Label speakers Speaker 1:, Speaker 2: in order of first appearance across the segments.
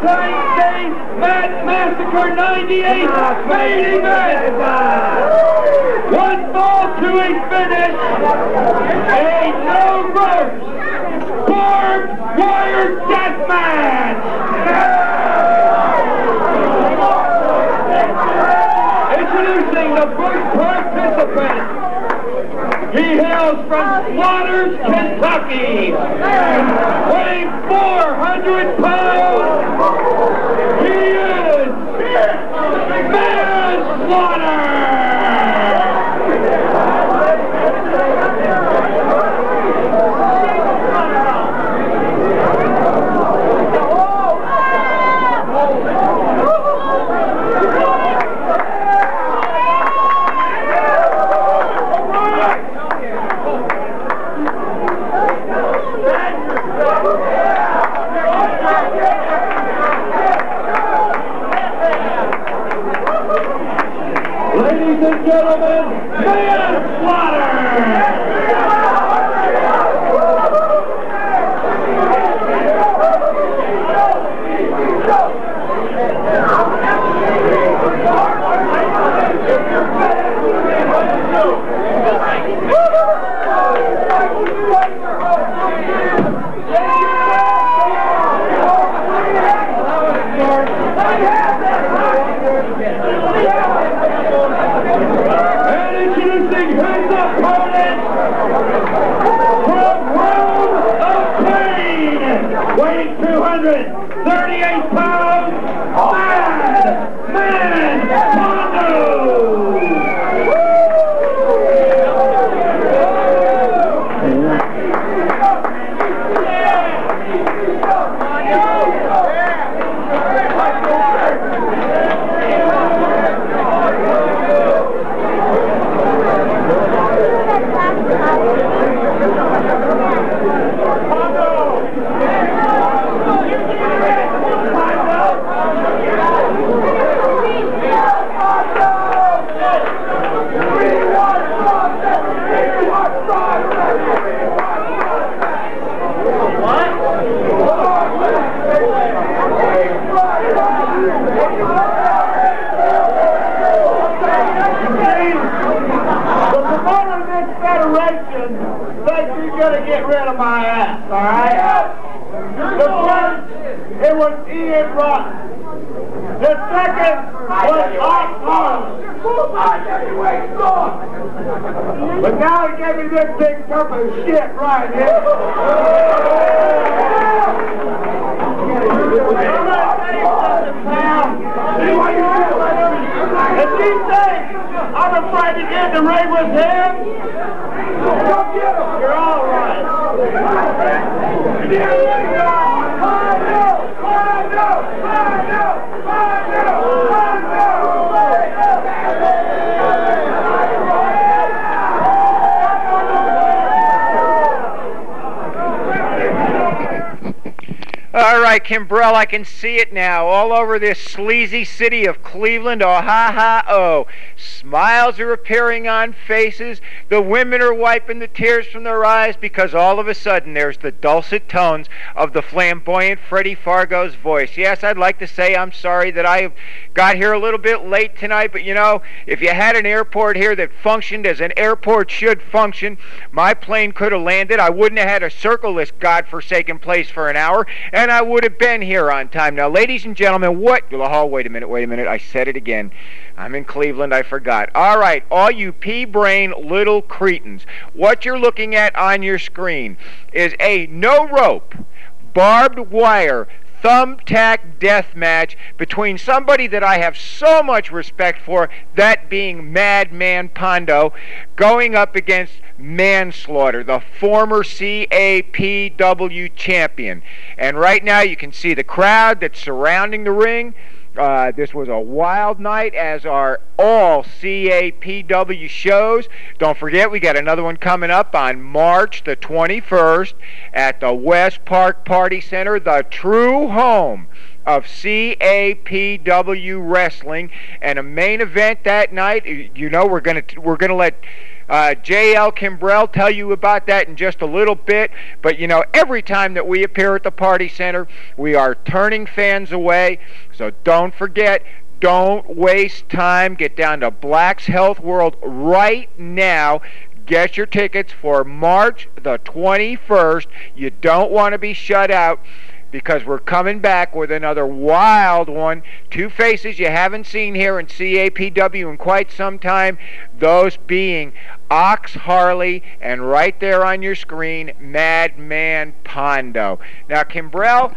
Speaker 1: Plains State Mad Massacre 98 main event. One fall to a finish. A no ropes barbed wire death match. Introducing the first participant. He hails from Slaughters, Kentucky. Weighing 400 pounds. He is Manslaughter. Ladies and gentlemen, Manslaughter! Weighing 238 pounds, Man Pondo! Get rid of my ass, all right? The first, it was Ian Rotten. The second was Oscar. But now he gave me this big cup of shit right here. I'm gonna tell you something, pal. See what you do? If you think I'm afraid to get in the ring with him, you're all right.
Speaker 2: All right, Kimbrell, I can see it now. All over this sleazy city of Cleveland. Oh, ha, ha, oh. Smiles are appearing on faces. The women are wiping the tears from their eyes because all of a sudden there's the dulcet tones of the flamboyant Freddie Fargo's voice. Yes, I'd like to say I'm sorry that I got here a little bit late tonight, but you know, if you had an airport here that functioned as an airport should function, my plane could have landed. I wouldn't have had to circle this godforsaken place for an hour, and I would have been here on time. Now, ladies and gentlemen, wait a minute, I said it again. I'm in Cleveland, I forgot. All right, all you pea-brain little cretins, what you're looking at on your screen is a no-rope, barbed wire, thumbtack death match between somebody that I have so much respect for, that being Madman Pondo, going up against Manslaughter, the former CAPW champion. And right now you can see the crowd that's surrounding the ring. This was a wild night, as are all CAPW shows. Don't forget, we got another one coming up on March the 21st at the West Park Party Center, the true home of CAPW wrestling, and a main event that night. You know, we're gonna let J.L. Kimbrell tell you about that in just a little bit. But, you know, every time that we appear at the Party Center, we are turning fans away. So don't forget, don't waste time. Get down to Black's Health World right now. Get your tickets for March the 21st. You don't want to be shut out, because we're coming back with another wild one. Two faces you haven't seen here in CAPW in quite some time, those being Ox Harley and right there on your screen, Madman Pondo. Now, Kimbrell,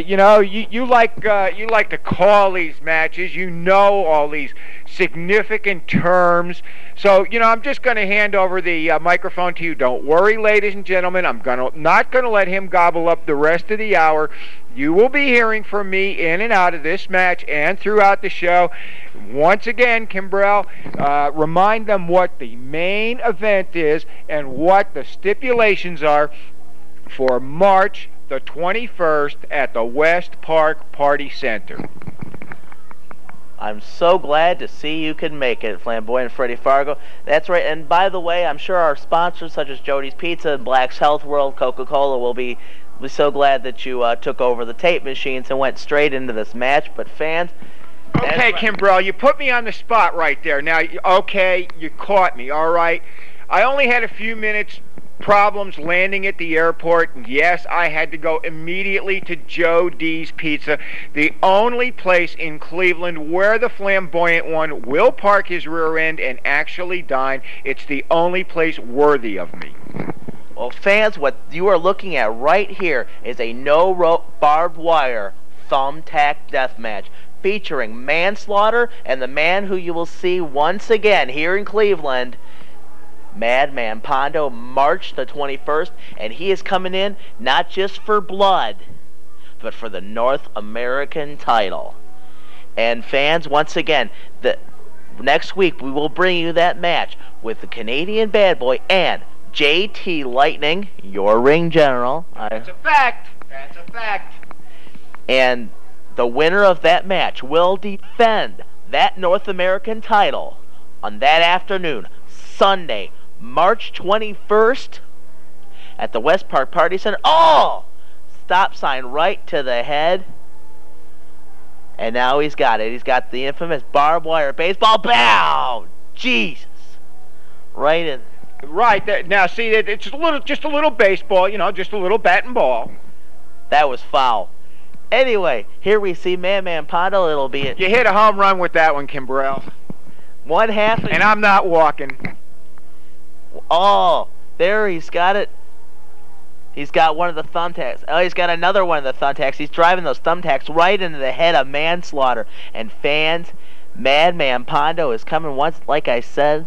Speaker 2: you know, you like to call these matches. You know all these significant terms. So, you know, I'm just going to hand over the microphone to you. Don't worry, ladies and gentlemen. I'm not going to let him gobble up the rest of the hour. You will be hearing from me in and out of this match and throughout the show. Once again, Kimbrell, remind them what the main event is and what the stipulations are for March the 21st at the West Park Party Center.
Speaker 3: I'm so glad to see you can make it, Flamboyant Freddy Fargo. That's right. And by the way, I'm sure our sponsors such as Jody's Pizza and Black's Health World, Coca-Cola will be so glad that you took over the tape machines and went straight into this match. But fans...
Speaker 2: Okay, Kimbrell, you put me on the spot right there. Now, okay, you caught me, all right? I only had a few minutes problems landing at the airport, and yes, I had to go immediately to Joe D's Pizza, the only place in Cleveland where the Flamboyant One will park his rear end and actually dine. It's the only place worthy of me.
Speaker 3: Well, fans, what you are looking at right here is a no-rope barbed wire thumbtack death match featuring Manslaughter and the man who you will see once again here in Cleveland, Madman Pondo, March the 21st, and he is coming in not just for blood, but for the North American title. And fans, once again, next week we will bring you that match with the Canadian Bad Boy and JT Lightning, your ring general.
Speaker 2: That's a fact. That's a fact.
Speaker 3: And the winner of that match will defend that North American title on that afternoon, Sunday, March 21st, at the West Park Party Center. Oh! Stop sign right to the head. And now he's got it. He's got the infamous barbed wire baseball. Bow! Jesus. Right in.
Speaker 2: Right. Now, see, it's just a little baseball, you know, just a little bat and ball.
Speaker 3: That was foul. Anyway, here we see Madman Pondo. It'll be it.
Speaker 2: You hit a home run with that one, Kimbrell.
Speaker 3: One half.
Speaker 2: And I'm not walking.
Speaker 3: Oh, there he's got it. He's got one of the thumbtacks. Oh, he's got another one of the thumbtacks. He's driving those thumbtacks right into the head of Manslaughter. And fans, Madman Pondo is coming once, like I said,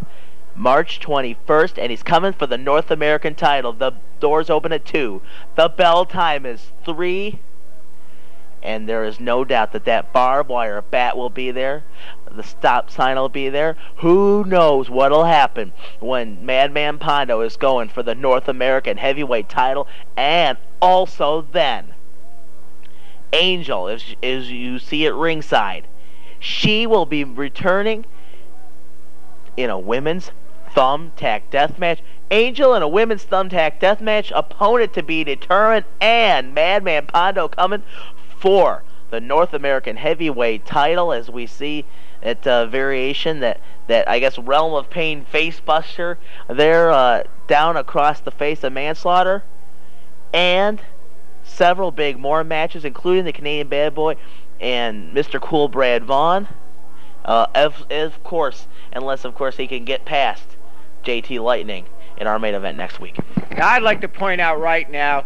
Speaker 3: March 21st, and he's coming for the North American title. The doors open at 2. The bell time is 3. And there is no doubt that that barbed wire bat will be there. The stop sign will be there. Who knows what'll happen when Madman Pondo is going for the North American heavyweight title. And also then, Angel, as you see at ringside, she will be returning in a women's thumbtack death match. Angel in a women's thumbtack death match, opponent to be determined, and Madman Pondo coming for the North American heavyweight title, as we see that variation, that I guess Realm of Pain facebuster there down across the face of Manslaughter, and several big more matches, including the Canadian Bad Boy and Mr. Cool Brad Vaughn, of course, unless of course he can get past JT Lightning in our main event next week.
Speaker 2: Now, I'd like to point out right now,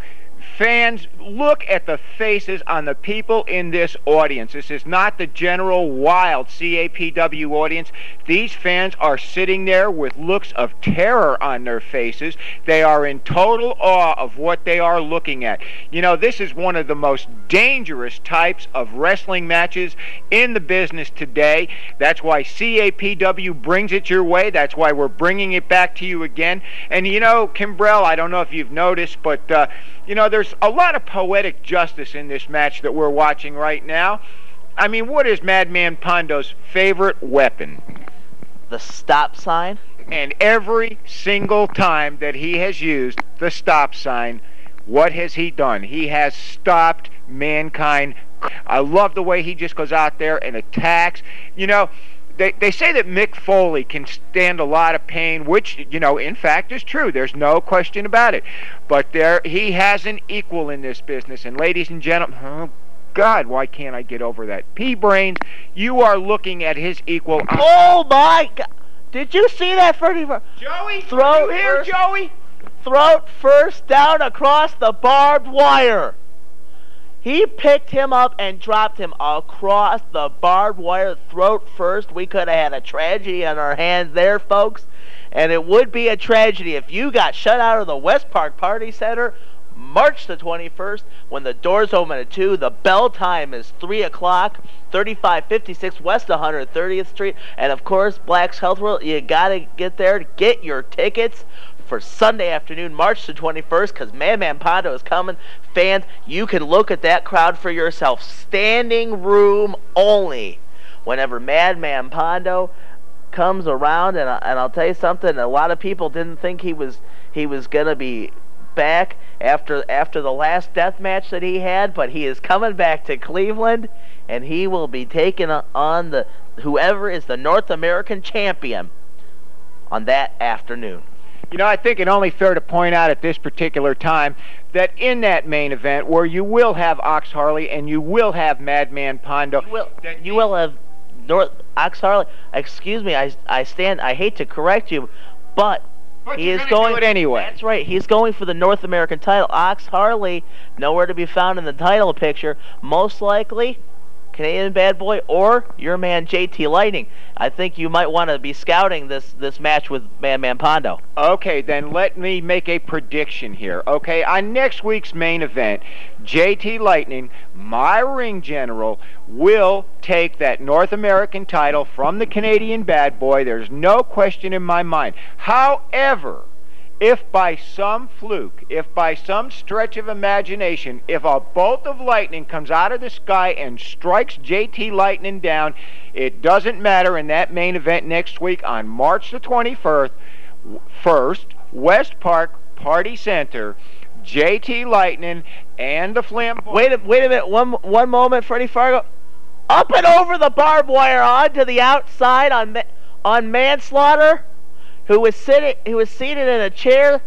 Speaker 2: fans, look at the faces on the people in this audience. This is not the general wild CAPW audience. These fans are sitting there with looks of terror on their faces. They are in total awe of what they are looking at. You know, this is one of the most dangerous types of wrestling matches in the business today. That's why CAPW brings it your way. That's why we're bringing it back to you again. And you know, Kimbrell, I don't know if you've noticed, but you know, there's a lot of poetic justice in this match that we're watching right now. I mean, what is Madman Pondo's favorite weapon?
Speaker 3: The stop sign?
Speaker 2: And every single time that he has used the stop sign, what has he done? He has stopped Mankind. I love the way he just goes out there and attacks. You know, they say that Mick Foley can stand a lot of pain, which, you know, in fact is true. There's no question about it. But he has an equal in this business. And ladies and gentlemen, oh God, why can't I get over that? P-Brains, you are looking at his equal.
Speaker 3: Oh my God. Did you see that, Freddie?
Speaker 2: Joey, throw here, Joey.
Speaker 3: Throat first down across the barbed wire. He picked him up and dropped him across the barbed wire, throat first. We could have had a tragedy on our hands there, folks. And it would be a tragedy if you got shut out of the West Park Party Center March the 21st when the doors open at 2. The bell time is 3 o'clock, 3556 West 130th Street. And, of course, Black's Health World, you got to get there to get your tickets for Sunday afternoon, March the 21st, because Madman Pondo is coming. Fans, you can look at that crowd for yourself. Standing room only. Whenever Madman Pondo comes around, and I'll tell you something, a lot of people didn't think he was going to be back after the last death match that he had, but he is coming back to Cleveland, and he will be taking on whoever is the North American champion on that afternoon.
Speaker 2: You know, I think it's only fair to point out at this particular time that in that main event, where you will have Ox Harley and you will have Madman Pondo,
Speaker 3: you will have Ox Harley. Excuse me, I hate to correct you, but he is going
Speaker 2: to do it anyway.
Speaker 3: That's right. He's going for the North American title. Ox Harley, nowhere to be found in the title picture. Most likely, Canadian Bad Boy or your man JT Lightning. I think you might want to be scouting this match with Madman Pondo.
Speaker 2: Okay, then let me make a prediction here. Okay, on next week's main event, JT Lightning, my ring general, will take that North American title from the Canadian Bad Boy. There's no question in my mind. However, if by some fluke, if by some stretch of imagination, if a bolt of lightning comes out of the sky and strikes JT Lightning down, it doesn't matter in that main event next week on March the 21st, West Park Party Center, JT Lightning and the Flamboyant.
Speaker 3: Wait a minute. One moment, Freddie Fargo. Up and over the barbed wire onto the outside on Manslaughter, who was seated in a chair.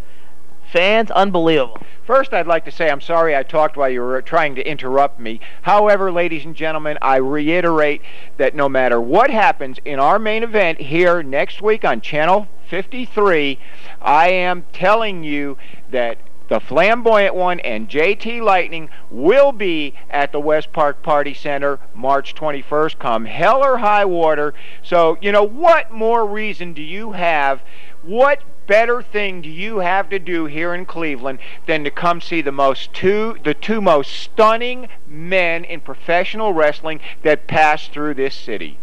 Speaker 3: Fans, unbelievable.
Speaker 2: First, I'd like to say I'm sorry I talked while you were trying to interrupt me. However, ladies and gentlemen, I reiterate that no matter what happens in our main event here next week on Channel 53, I am telling you that the Flamboyant One and JT Lightning will be at the West Park Party Center March 21st, come hell or high water. So, you know, what more reason do you have, what better thing do you have to do here in Cleveland than to come see the two most stunning men in professional wrestling that pass through this city?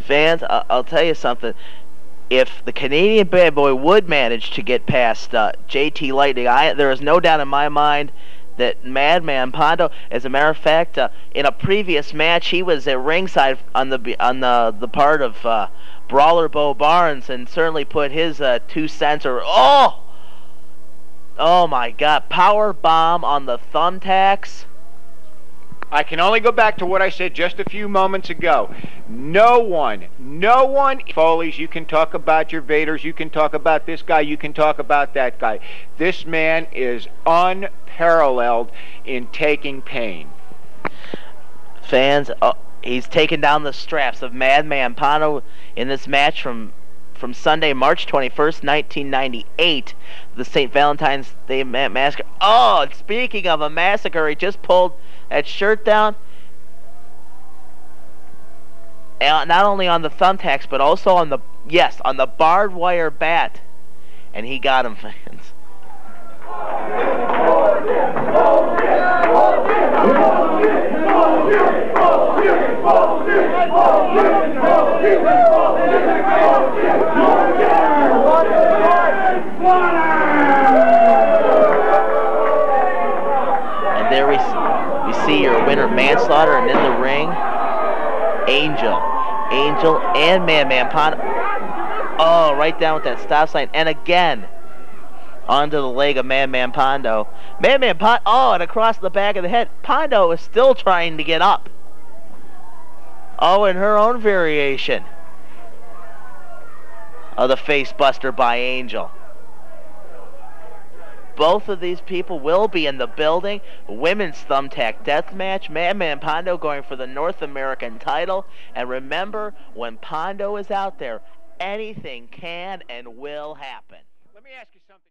Speaker 3: Fans, I'll tell you something. If the Canadian Bad Boy would manage to get past JT Lightning, there is no doubt in my mind that Madman Pondo, as a matter of fact, in a previous match, he was at ringside on the part of Brawler Bo Barnes, and certainly put his 2 cents or oh my God, power bomb on the thumbtacks.
Speaker 2: I can only go back to what I said just a few moments ago. No one, Foley's, you can talk about your Vaders, you can talk about this guy, you can talk about that guy. This man is unparalleled in taking pain.
Speaker 3: Fans, he's taken down the straps of Madman Pondo in this match from Sunday, March 21st, 1998, the St. Valentine's Day Massacre. Oh, and speaking of a massacre, he just pulled that shirt down, and not only on the thumbtacks, but also on the barbed wire bat, and he got him, fans. And there we see your winner, Manslaughter, and in the ring, Angel and Madman Pondo. Oh, right down with that stop sign. And again, onto the leg of Madman Pondo. Madman Pondo, oh, and across the back of the head. Pondo is still trying to get up. Oh, and her own variation of the face buster by Angel. Both of these people will be in the building. Women's Thumbtack Death Match. Madman Pondo going for the North American title. And remember, when Pondo is out there, anything can and will happen.
Speaker 2: Let me ask you something.